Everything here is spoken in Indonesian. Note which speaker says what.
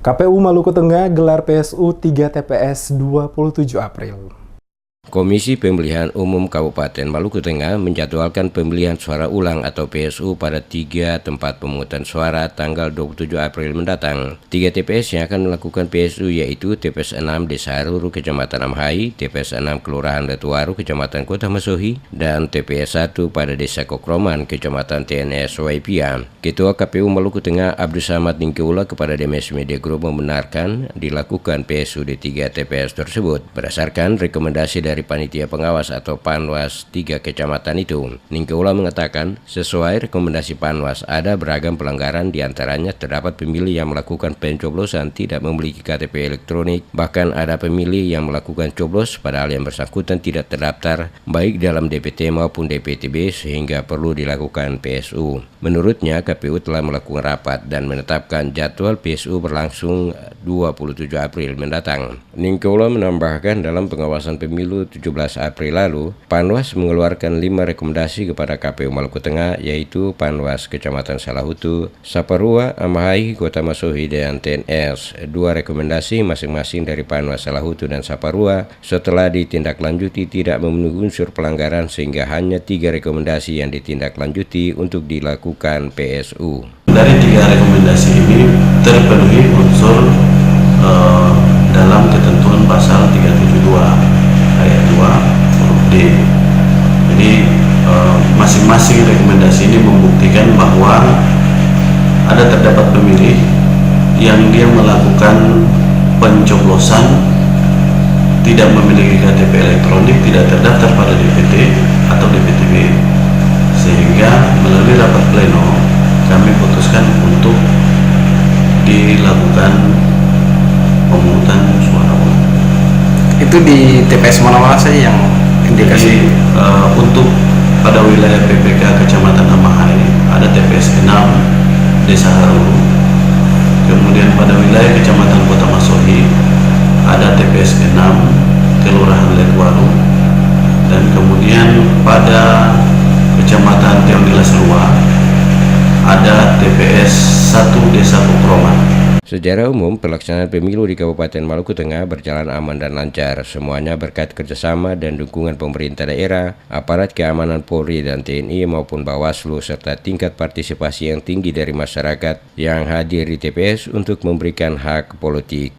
Speaker 1: KPU Maluku Tengah gelar PSU 3 TPS 27 April.
Speaker 2: Komisi Pemilihan Umum Kabupaten Maluku Tengah menjadwalkan pemilihan suara ulang atau PSU pada 3 tempat pemungutan suara tanggal 27 April mendatang. 3 TPS yang akan melakukan PSU yaitu TPS 6 Desa Haruru, Kecamatan Amhai, TPS 6 Kelurahan Letuaru, Kecamatan Kota Masohi, dan TPS 1 pada Desa Kokroman, Kecamatan TNS Waipia. Ketua KPU Maluku Tengah Abdus Samad Ningkeula kepada DMS Media Group membenarkan dilakukan PSU di 3 TPS tersebut berdasarkan rekomendasi dari Panitia Pengawas atau Panwas 3 kecamatan itu. Ningkeula mengatakan, sesuai rekomendasi Panwas, ada beragam pelanggaran, diantaranya terdapat pemilih yang melakukan pencoblosan tidak memiliki KTP elektronik, bahkan ada pemilih yang melakukan coblos padahal yang bersangkutan tidak terdaftar baik dalam DPT maupun DPTB sehingga perlu dilakukan PSU. Menurutnya, KPU telah melakukan rapat dan menetapkan jadwal PSU berlangsung 27 April mendatang. Ningkeula menambahkan dalam pengawasan pemilu 17 April lalu, Panwas mengeluarkan 5 rekomendasi kepada KPU Maluku Tengah, yaitu Panwas Kecamatan Salahutu, Saparua, Amhai, Kota Masohi, dan TNS. 2 rekomendasi masing-masing dari Panwas Salahutu dan Saparua setelah ditindaklanjuti tidak memenuhi unsur pelanggaran sehingga hanya 3 rekomendasi yang ditindaklanjuti untuk dilakukan PSU.
Speaker 3: Dari 3 rekomendasi ini terpenuhi unsur dalam ketentuan pasal 372 ayat 2 huruf D. Jadi masing-masing rekomendasi ini membuktikan bahwa terdapat pemilih yang dia melakukan pencoblosan tidak memiliki KTP elektronik, tidak terdaftar pada DPT atau DPTB, sehingga melalui rapat pleno kami putuskan untuk dilakukan pemungutan suara ulang.
Speaker 4: Itu di TPS mana-mana saja yang indikasi?
Speaker 3: Untuk pada wilayah PPK Kecamatan Amhai ada TPS 6 Desa Haruru, kemudian pada wilayah Kecamatan Kota Masohi ada TPS 6 Kelurahan Letuaru, dan kemudian pada Kecamatan Teonilas Rua ada TPS 1 Desa Kokroman.
Speaker 2: Secara umum, pelaksanaan pemilu di Kabupaten Maluku Tengah berjalan aman dan lancar. Semuanya berkat kerjasama dan dukungan pemerintah daerah, aparat keamanan Polri dan TNI maupun Bawaslu, serta tingkat partisipasi yang tinggi dari masyarakat yang hadir di TPS untuk memberikan hak politik.